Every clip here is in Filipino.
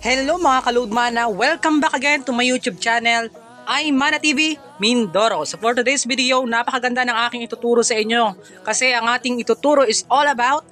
Hello mga ka-Loadmana! Welcome back again to my YouTube channel, iMana TV Mindoro. So for today's video, napakaganda ng aking ituturo sa inyo kasi ang ating ituturo is all about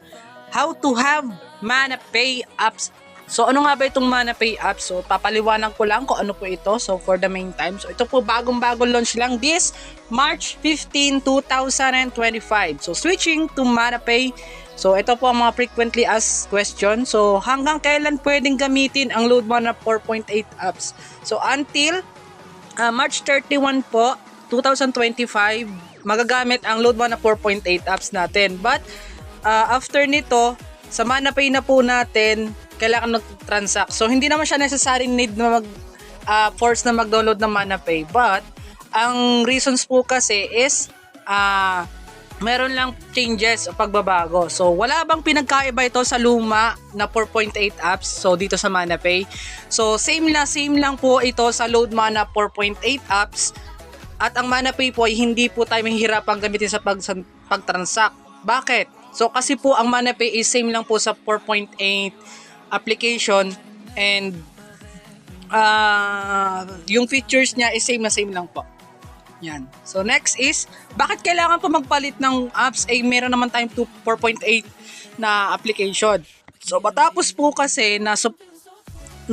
how to have ManaPay apps. So ano nga ba itong ManaPay apps? So papaliwanag ko lang kung ano po ito. So for the meantime, so ito po bagong-bagong launch lang this March 15, 2025. So switching to ManaPay. So ito po ang mga frequently asked question. So hanggang kailan pwedeng gamitin ang Loadmana 4.8 apps? So until March 31 po, 2025, magagamit ang Loadmana 4.8 apps natin. But after nito, sa ManaPay na po natin, kailangan mag-transact. So hindi naman siya necessary need na force na mag-download ng ManaPay. But ang reasons po kasi is meron lang changes o pagbabago. So, wala bang pinagkaiba ito sa luma na 4.8 apps? So, dito sa ManaPay. So, same lang po ito sa Loadmana 4.8 apps. At ang ManaPay po ay hindi po tayo mahihirapang gamitin sa pag-transact. Bakit? So, kasi po ang ManaPay is same lang po sa 4.8 application and yung features niya is same lang po. Yan. So next is, bakit kailangan po magpalit ng apps? Meron naman tayong 4.8 na application. So matapos po kasi na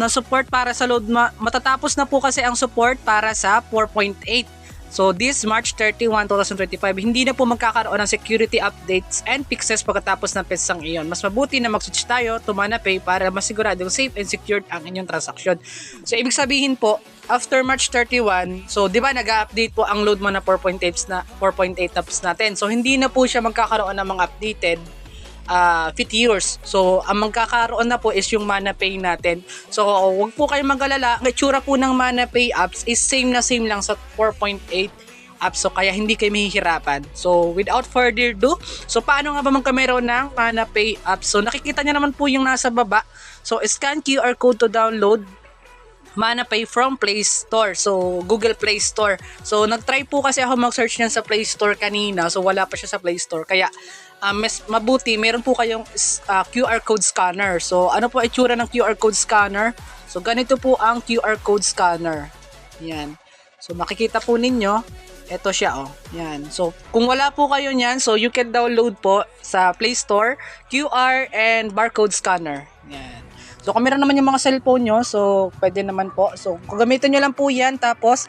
support para sa matatapos na po kasi ang support para sa 4.8. So this March 31, 2025, hindi na po magkakaroon ng security updates and fixes pagkatapos ng petsang iyon. Mas mabuti na mag-switch tayo to ManaPay para masiguradong safe and secured ang inyong transaction. So ibig sabihin po, after March 31, so di ba nag-update po ang Loadmana 4.8 apps natin. So hindi na po siya magkakaroon ng mga updated features. So ang magkakaroon na po is yung ManaPay natin. So wag po kayong mag-alala, ang itsura po ng ManaPay apps is same lang sa 4.8 apps. So kaya hindi kayo mahihirapan. So without further ado, so paano nga ba magkameron ng ManaPay apps? So nakikita niyo naman po yung nasa baba. So scan QR code to download ManaPay from Play Store. So, Google Play Store. So, nag-try po kasi ako mag-search niyan sa Play Store kanina. So, wala pa siya sa Play Store. Kaya, mas mabuti, meron po kayong QR code scanner. So, ano po itsura ng QR code scanner? So, ganito po ang QR code scanner. Yan. So, makikita po ninyo. Ito siya, oh. Yan. So, kung wala po kayo niyan, so you can download po sa Play Store, QR and barcode scanner. Yan. So, kung meron naman yung mga cellphone nyo, so, pwede naman po. So, kung gamitin nyo lang po yan, tapos,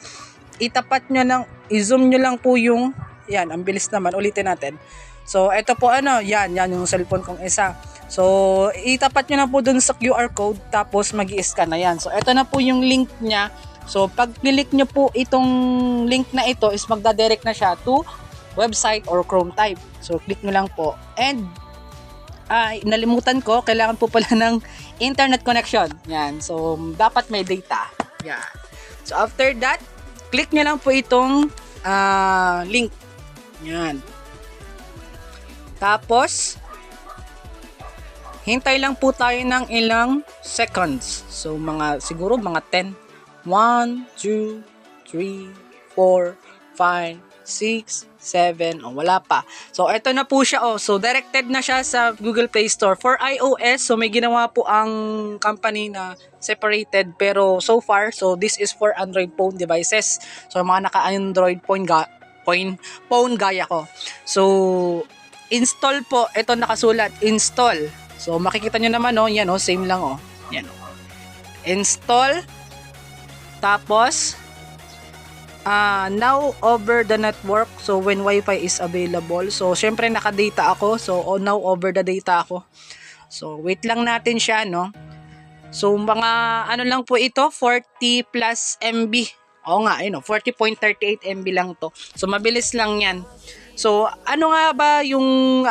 itapat nyo lang, i-zoom nyo lang po yung, yan, ang bilis naman, ulitin natin. So, ito po, yan yung cellphone kong isa. So, itapat nyo lang po dun sa QR code, tapos mag-i-scan na yan. So, ito na po yung link niya. So, pag click nyo po itong link na ito, is magdadirect na siya to website or Chrome type. So, click nyo lang po. And, nalimutan ko, kailangan po pala ng internet connection. Yan. So, dapat may data. Yan. So, after that, click nyo lang po itong link. Yan. Tapos, hintay lang po tayo ng ilang seconds. So, siguro mga 10. 1, 2, 3, 4, 5, 6, 7, wala pa. So, ito na po siya, So, directed na siya sa Google Play Store. For iOS, so may ginawa po ang company na separated. Pero, so far, so this is for Android phone devices. So, mga naka-Android phone gaya ko. So, install po. Ito nakasulat, install. So, makikita nyo naman, yan, same lang, Yan, install. Tapos, now over the network, so when Wi-Fi is available. So syempre naka-data ako, so now over the data ako. So wait lang natin siya, So mga lang po ito, 40 plus MB. Oo nga, 40.38 MB lang to. So mabilis lang yan. So ano nga ba yung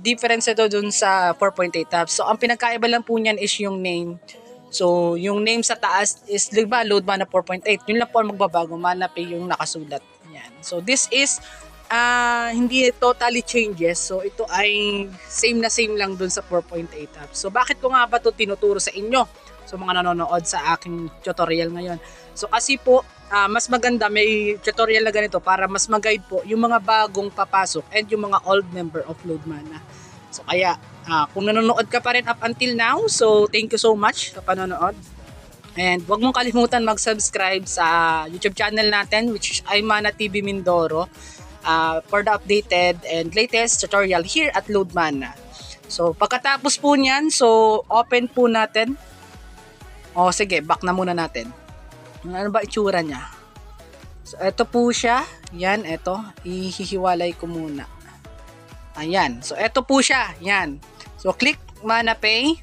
difference ito dun sa 4.8 apps? So ang pinagkaiba lang po niyan is yung name. So, yung name sa taas is, diba, Loadmana 4.8. Yun lang po ang magbabago. ManaPay yung nakasulat. Yan. So, this is, hindi totally changes. So, ito ay same lang dun sa 4.8 apps. So, bakit ko nga ba ito tinuturo sa inyo? So, mga nanonood sa aking tutorial ngayon. So, kasi po, mas maganda may tutorial na ganito para mas mag-guide po yung mga bagong papasok and yung mga old member of Loadmana. So, kaya, kung nanonood ka pa rin up until now, so thank you so much sa panonood. And huwag mong kalimutan mag-subscribe sa YouTube channel natin, which is Aymana TV Mindoro, for the updated and latest tutorial here at Loadmana. So, pagkatapos po niyan, so open po natin. O sige, back na muna natin. Ano ba itsura niya? So, ito po siya. Yan, ito. Ihihiwalay ko muna. Ayan. So, ito po siya. Yan. So, click ManaPay.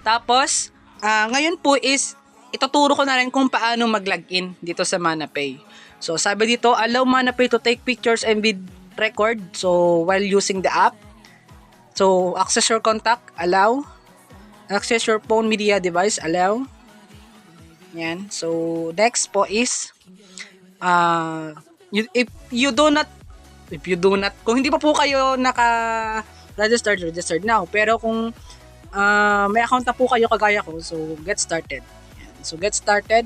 Tapos, ngayon po is, ituturo ko na rin kung paano mag-login dito sa ManaPay. So, sabi dito, allow ManaPay to take pictures and vid record. So, while using the app. So, access your contact, allow. Access your phone media device, allow. Yan. So, next po is, if you do not, kung hindi pa po kayo registered now. Pero kung may account na po kayo kagaya ko, so get started. Yan. So, get started.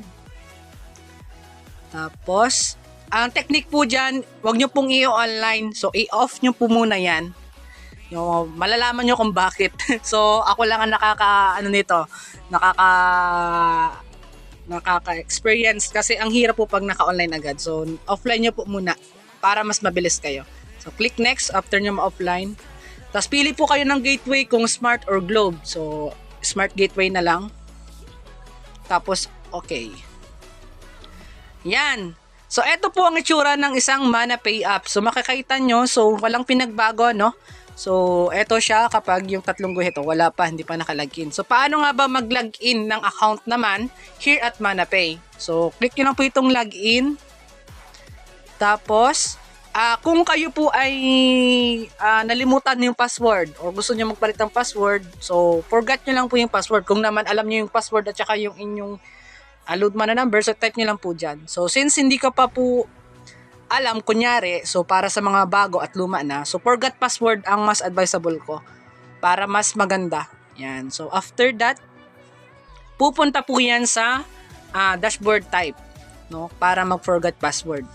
Tapos, ang technique po dyan, huwag nyo pong i-online. So, i-off nyo po muna yan. Malalaman nyo kung bakit. So, ako lang ang nakaka-experience kasi ang hirap po pag naka-online agad. So, offline nyo po muna para mas mabilis kayo. So, click next after nyo ma-offline. Tapos, pili po kayo ng gateway kung smart or globe. So, smart gateway na lang. Tapos, okay. Yan. So, eto po ang itsura ng isang ManaPay app. So, makikita nyo. So, walang pinagbago, no? So, eto siya kapag yung tatlong guhit, wala pa, hindi pa nakalagin. So, paano nga ba mag-login ng account naman here at ManaPay? So, click nyo lang po itong login. Tapos, kung kayo po ay nalimutan yung password o gusto nyo magpalit ng password, so, forgot nyo lang po yung password. Kung naman alam nyo yung password at saka yung inyong Loadmana number, so type nyo lang po dyan. So, since hindi ka pa po alam, kunyari, so para sa mga bago at luma na, so forgot password ang mas advisable ko para mas maganda. Yan. So after that, pupunta po yan sa dashboard type, no, para mag-forgot password.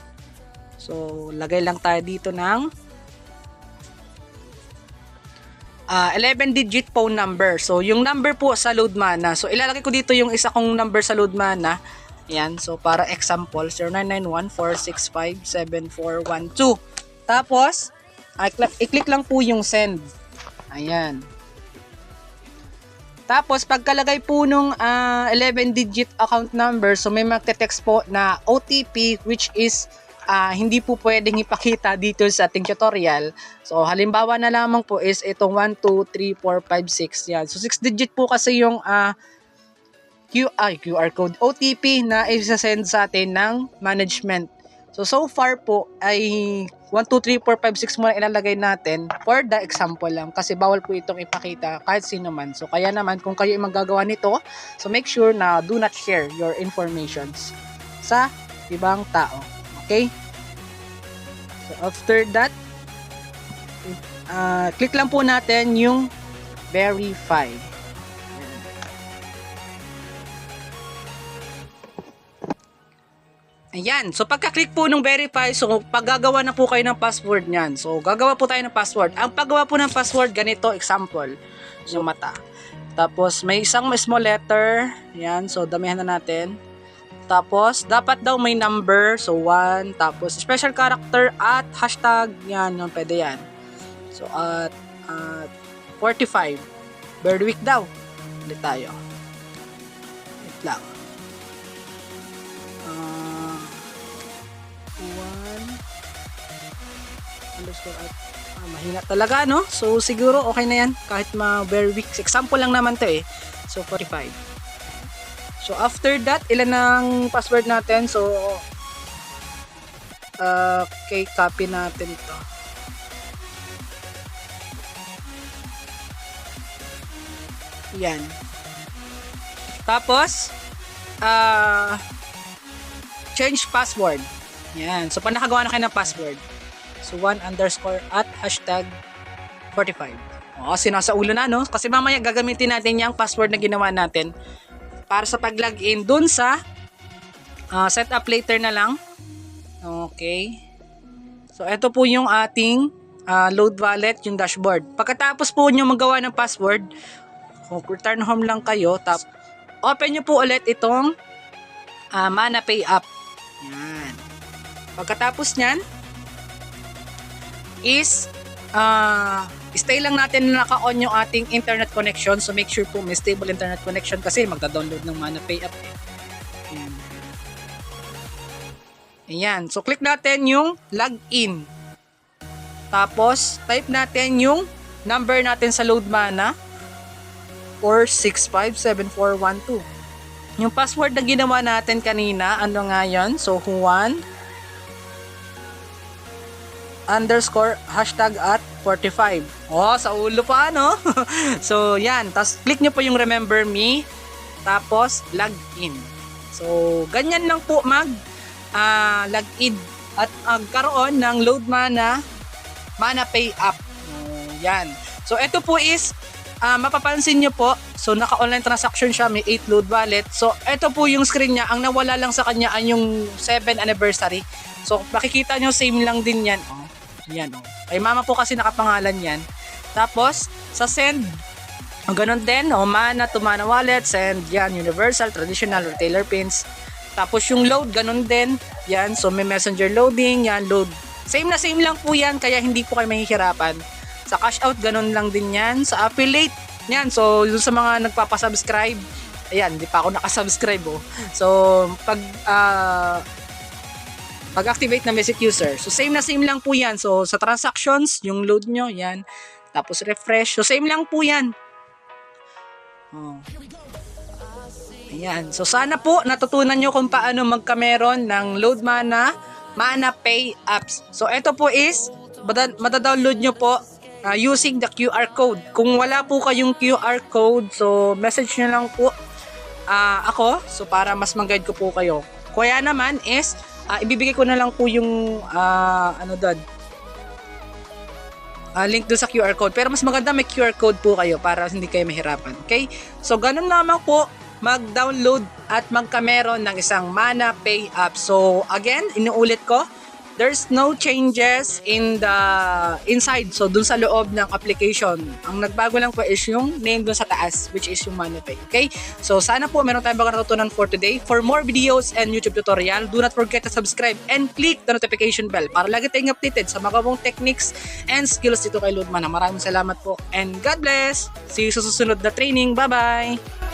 So lagay lang tayo dito ng 11-digit phone number. So yung number po sa Loadmana. So ilalagay ko dito yung isa kong number sa Loadmana. Yan, so para example, 0991-465-7412. Tapos, i-click lang po yung send. Ayan. Tapos, pagkalagay po nung 11-digit account number, so may magte-text po na OTP, which is hindi po pwedeng ipakita dito sa ating tutorial. So, halimbawa na lamang po is itong 1, 2, 3, 4, 5, 6. Yan. So, 6-digit po kasi yung QR code, OTP na isa-send sa atin ng management. So far po ay 1, 2, 3, 4, 5, 6 muna ilalagay natin for the example lang kasi bawal po itong ipakita kahit sino man. So kaya naman kung kayo ay maggagawa nito, so make sure na do not share your informations sa ibang tao. Okay? So after that, click lang po natin yung verify. Ayan. So, pagka-click po ng verify, so, paggagawa na po kayo ng password niyan. So, gagawa po tayo ng password. Ang paggawa po ng password, ganito, example, yung mata. Tapos, may isang small letter. Ayan. So, damihan na natin. Tapos, dapat daw may number. So, 1. Tapos, special character at hashtag. Yan, yung pwede yan. So, at 45. Bird week daw. Ulit tayo. Wait lang. 1 underscore at mahina talaga, no? So siguro okay na yan kahit very weak. Example lang naman to eh. So 45. So after that, ilan ang password natin? So okay, copy natin to. Yan. Tapos change password. Yan. So, pag nakagawa na kayo ng password, so 1 underscore at hashtag 45. O, sinasaulo na, no? Kasi mamaya gagamitin natin yung password na ginawa natin para sa pag-login dun sa set up later na lang. Okay. So, ito po yung ating load wallet, yung dashboard. Pagkatapos po nyo magawa ng password, return home lang kayo, open nyo po ulit itong Mana Pay app. Yan. Pagkatapos nyan, is stay lang natin na naka-on yung ating internet connection. So make sure po may stable internet connection kasi magda-download ng Mana Pay app. Ayan. Ayan. So click natin yung login. Tapos type natin yung number natin sa Load Mana, 4657412. Yung password na ginawa natin kanina, ano nga yun? So Juan _#at45. Oh, sa ulo pa, no? So, yan. Tapos, click nyo po yung remember me. Tapos, login. So, ganyan lang po login at magkaroon ng Load Mana Pay app. Yan. So, ito po is, mapapansin nyo po, so, naka-online transaction siya, may 8 load wallet. So, ito po yung screen niya. Ang nawala lang sa kanya ay yung 7th anniversary. So, makikita nyo, same lang din yan. Oh. Yan, oh. Kay mama po kasi nakapangalan yan. Tapos, sa send, ganun din, Mana to Mana Wallet, send, yan, universal, traditional, retailer pins. Tapos yung load, ganun din, yan, so may messenger loading, yan, load. Same lang po yan, kaya hindi po kayo mahihirapan. Sa cash out, ganun lang din yan. Sa affiliate, yan, so yung sa mga nagpapasubscribe, ayan, hindi pa ako nakasubscribe, oh. So, pag-activate na message user. So, same lang po yan. So, sa transactions, yung load nyo, yan. Tapos, refresh. So, same lang po yan. Oh. Ayan. So, sana po natutunan nyo kung paano magkameron ng Load Mana Pay apps. So, ito po is, madadownload nyo po using the QR code. Kung wala po kayong QR code, so, message nyo lang po ako. So, para mas mag-guide ko po kayo. Kaya naman is, ibibigay ko na lang po yung link doon sa QR code. Pero mas maganda may QR code po kayo para hindi kayo mahirapan. Okay? So, ganun lamang po mag-download at magkameron ng isang Mana Pay app. So, again, inuulit ko, there's no changes in the inside. So, dun sa loob ng application. Ang nagbago lang po is yung name dun sa taas, which is yung Mana Pay. Okay? So, sana po meron tayong bagong natutunan for today. For more videos and YouTube tutorial, do not forget to subscribe and click the notification bell para lagi tayong updated sa mga bagong techniques and skills dito kay Load Mana. Maraming salamat po and God bless! See you sa susunod na training. Bye-bye!